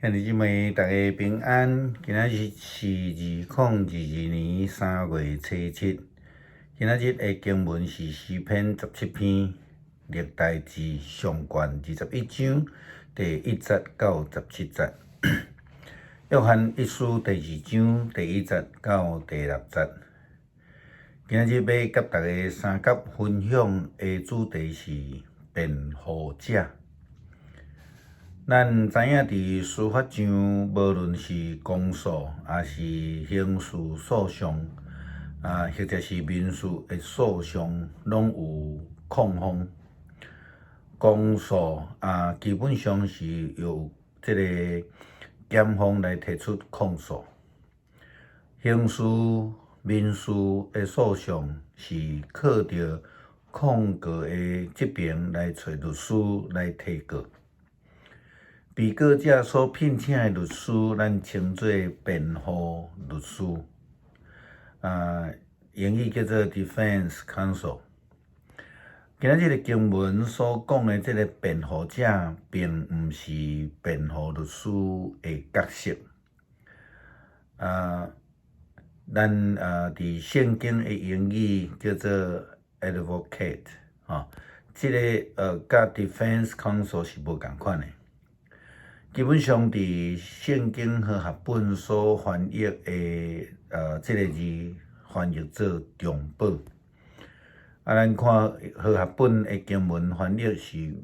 兄弟姊妹，大家平安。今仔日是2022年3月初7。今仔日的经文是诗篇17篇，历代志上卷21章第1节到17节。约翰一书第2章第1节到第6节。今仔日要甲大家三角分享的主题是辩护者。咱知影伫司法上，无论是公诉，也是刑事诉讼，或者是民事的诉讼，拢有控方。公诉基本上是由这个检方来提出控诉。刑事、民事的诉讼是靠着控告的这边来找律师来提告。被告者所聘请的律师，咱称作辩护律师，英语叫做 Defense Counsel。今仔日的经文所讲的这个辩护者，并不是辩护律师的角色。咱伫圣经的英语叫做 Advocate，这个甲 Defense Counsel 是无共款的。基本上，伫圣经和合本所翻译的这个字翻译做中保。咱看和合本的经文翻译是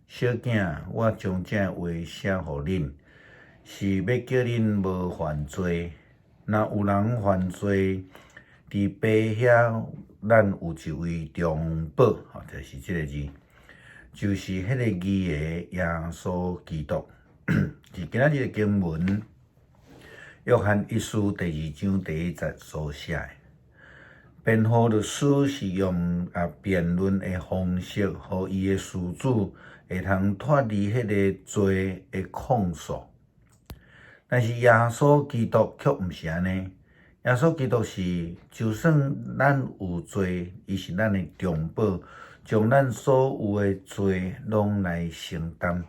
小囝，我将这话写互恁，是要叫恁无犯罪。若有人犯罪，伫爸遐，咱有一位中保，就是这个字，就是迄个字的耶稣基督。是今仔日的经文，约翰一书第2章第1节所写的。辩护律师是用辩论的方式，互伊的事主会通脱离迄个罪的控诉。但是耶稣基督却毋是安尼。耶稣基督是，就算咱有罪，伊是咱的中保，将咱所有的罪拢来承担。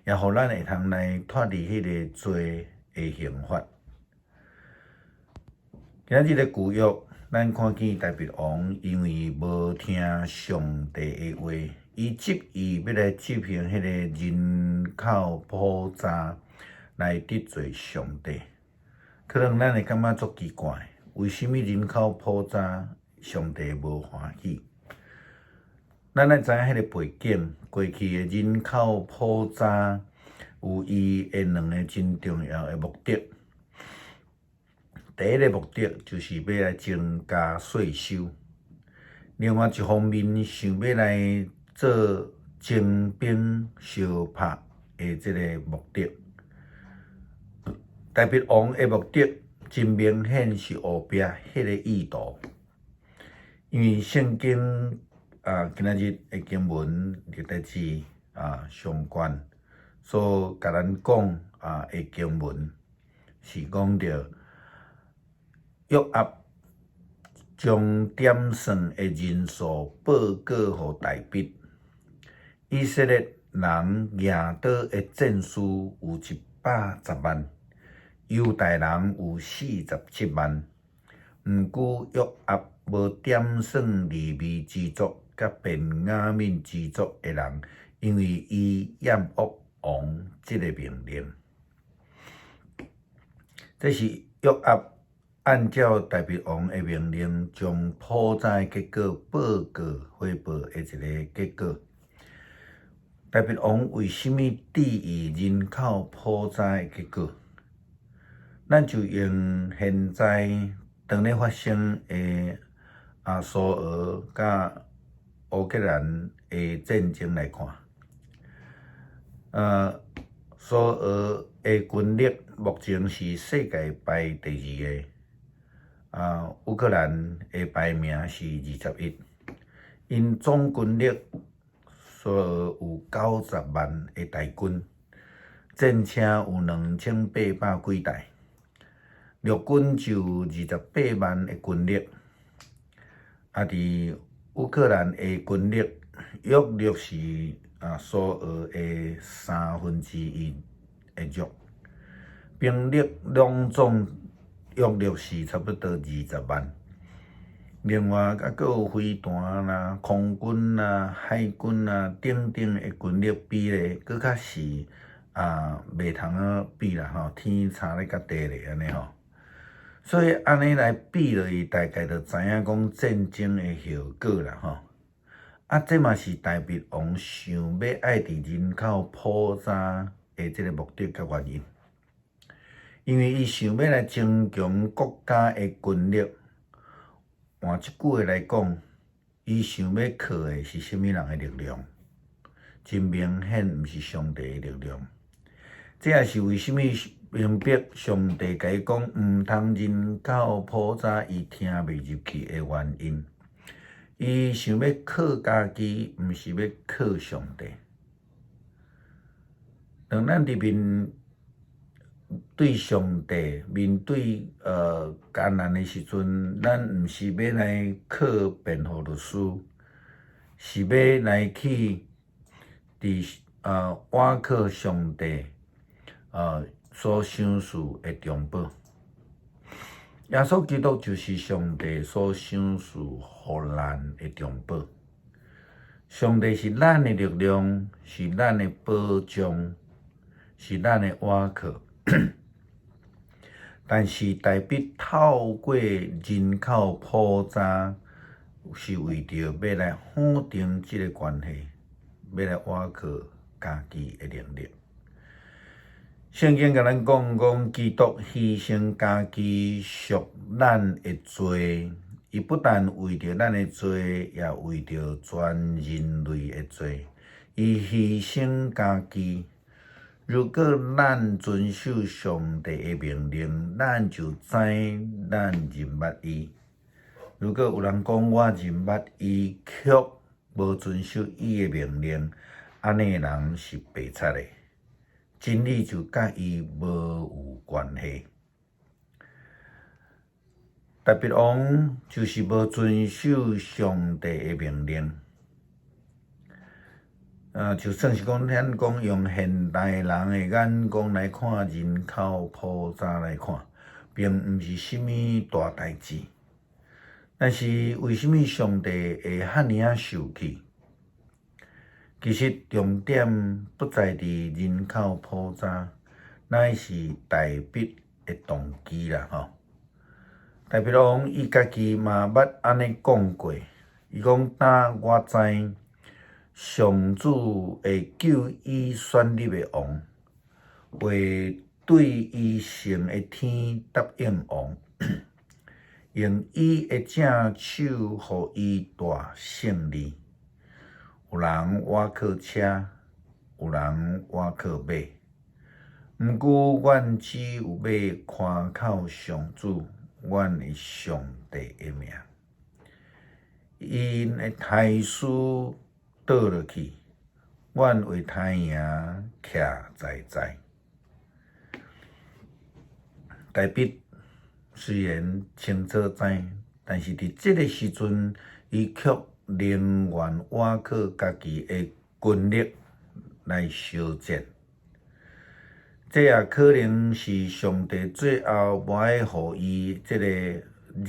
也互咱会通来脱离迄个罪的刑罚。今仔日的旧约，咱看见大卫王因为无听上帝的话，伊执意要来执行迄个人口普查来得罪上帝。可能咱会感觉足奇怪，为什么人口普查上帝无欢喜？咱知影迄个背景，过去的人口普查有伊的两个真重要的目的。第一个目的就是要来增加税收，另外一方面想要来做征兵相拍的这个目的。大卫王的目的真明显是后壁迄个意图，因为圣经今仔日的经文历代志上卷所甲咱讲的经文是讲着约押将点算的人数报告互大卫。以色列人赢倒的战士有110万，犹大人有47万。毋过约押无点算利未支族甲便雅悯支族的人，因为伊厌恶王这个命令。这是约押按照大卫王的命令，将普查的结果报告汇报的一个结果。大卫王为什么质疑人口普查的结果？咱就用现在当咧发生的苏俄甲乌克兰的战争来看。苏俄的军力目前是世界排第2个，乌克兰的排名是21。因总军力，苏俄有90万的大军，战车有2800几台，陆军就有28万的军力。伫乌克兰的军力约略是苏俄的1/3的弱。兵力拢总约略是差不多20万。另外，佫有飞弹啦、空军啦、海军啦等等的军力比例，佫较是袂通啊比啦吼，天差咧甲地咧安尼吼。所以安尼来比落去，大概就知影讲战争的效果啦吼。这嘛是大鼻王想要爱伫人口普查的即个目的甲原因，因为伊想要来增强国家的军力。换一句话来讲，伊想要靠的是啥物人的力量？真明显，毋是上帝的力量。这也是为什么明白上帝甲伊讲毋通人口普查，伊听袂入去的原因。伊想要靠家己，毋是要靠上帝。当咱伫面对上帝，面对艰难的时阵，咱毋是要来靠辩护律师，是要来去倚靠上帝所赏赐的中保。耶稣基督就是上帝所赏赐互咱的中保。上帝是咱的力量，是咱的保障，是咱的倚靠。但是代笔透过人口普查，是为着要来否定即个关系，要来倚靠家己的能力。圣经甲咱讲，基督牺牲家己赎咱的罪，伊不但为着咱的罪，也为着全人类的罪，伊牺牲家己。如果咱遵守上帝的命令，咱就知咱认捌伊。如果有人讲我认捌伊，却无遵守伊的命令，安尼的人是白贼的。真理就甲伊无有关系。大鼻王就是无遵守上帝的命令。就算是讲咱讲用现代人的眼光来看人口普查来看，并毋是啥物大代志。但是为什么上帝会遐尔啊受气？其实重点不在伫人口普查，乃是大笔的动机啦吼。大鼻王伊家己嘛捌安尼讲过，伊讲当我知上主会救伊选立的王，会对伊成的天答应王，用伊的正手互伊大胜利。有人倚靠车，有人倚靠马，毋过阮只有要夸口上主，阮的上帝的名。因的台词倒落去，阮为太阳徛在在。大笔虽然清楚知，但是伫即个时阵，伊却宁愿倚靠家己的军力来相战。这也可能是上帝最后无爱互伊即个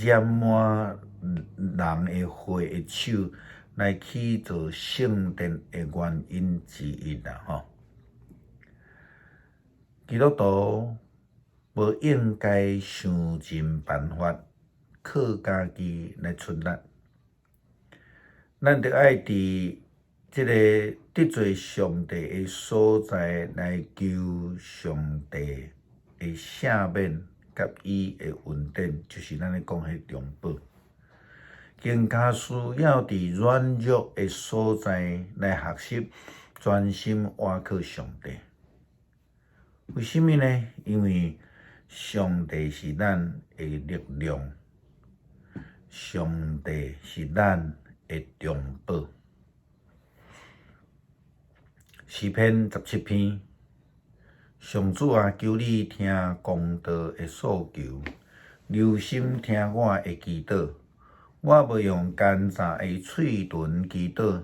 染满人的血的手来去做圣殿的原因之一啦吼。基督徒无应该想尽办法靠家己来出力，咱着爱伫即个得罪上帝的所在来求上帝的赦免，甲伊的恩典，就是咱咧讲迄中保。更加需要伫软弱的所在来学习专心倚靠上帝。为什么呢？因为上帝是咱的力量，上帝是咱的中保。诗篇17篇，上主啊，求你听公道的诉求，留心听我的祈祷。我要用奸诈的嘴唇祈祷，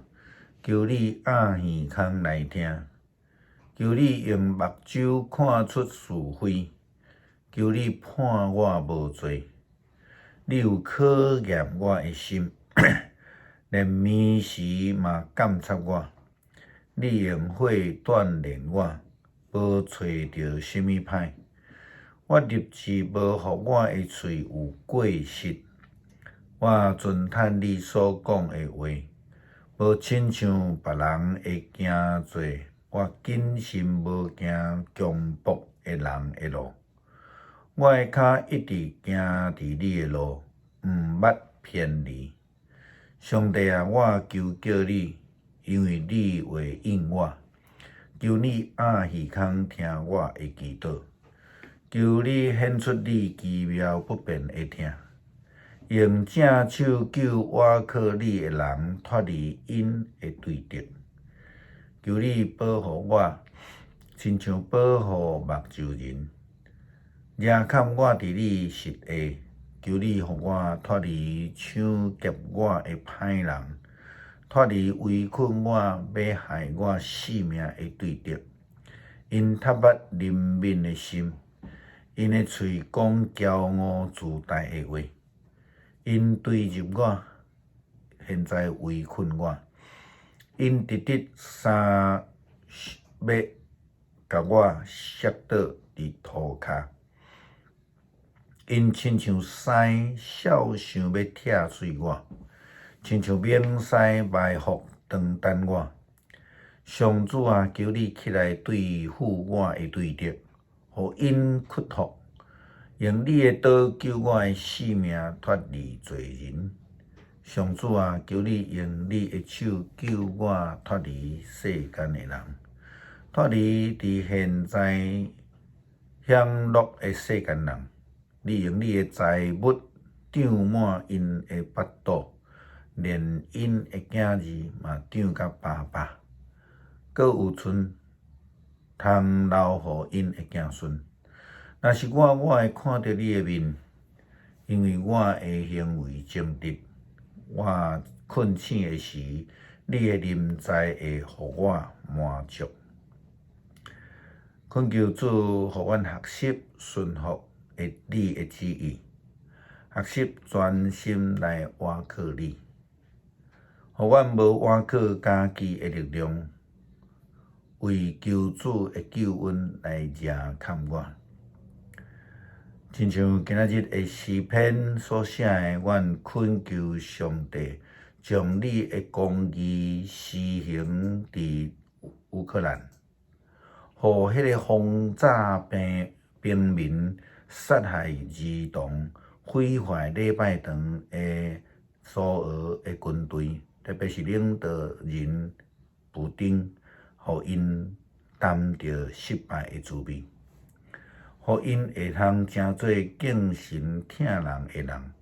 求你压耳孔来听，求你用目睭看出是非，求你判我无罪。你有考验我的心，连眠时嘛监察我。你用火锻炼我，无找着什么歹。我立志无互我的喙有过失，我遵趁你所讲的话，无亲像别人会行做，我谨慎无行强迫的人的路。我的脚一直行伫你的路，毋捌偏离。上帝啊，我求叫你，因为你回应我，求你暗耳孔听我的祈祷，求你显出你奇妙不变的听，用正手救我靠你的人脱离因的对敌。求你保护我，亲像保护目睭人。抓砍我伫你膝下，求你互我脱离抢劫我的歹人，脱离围困我、要害我性命的对敌。因ทั捌怜悯的心，因的喙讲骄傲自大的话，因对入我，现在围困我，因直直三要甲我摔倒伫涂骹。因亲像狮痟想要拆碎我，亲像猛狮埋伏长等我。上主啊，求你起来对付我的对敌，互因屈服，用你的刀救我的性命脱离罪人。上主啊，求你用你的手救我脱离世间的人，脱离伫现在享乐的世间人。你用你的财物长满因的腹肚，连因的囝儿嘛长甲饱饱，阁有剩通留互因的子孙。若是我会看到你的面，因为我的行为正直。我困醒的时，你的临在会互我满足。恳求主，互阮学习顺服你的旨意，学习专心来倚靠你，互阮无倚靠家己的力量，为求主的救恩来抓砍我。亲像今仔日的诗篇所写的，阮恳求上帝将你的公义施行伫乌克兰，互迄个轰炸平民、杀害儿童、毁坏礼拜堂的苏俄的军队，特别是领导人普丁，互因担着失败的滋味，互因会通成做敬神疼人的人。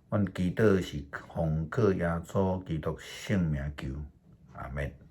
阮祈祷是奉靠耶稣基督圣名求，阿们。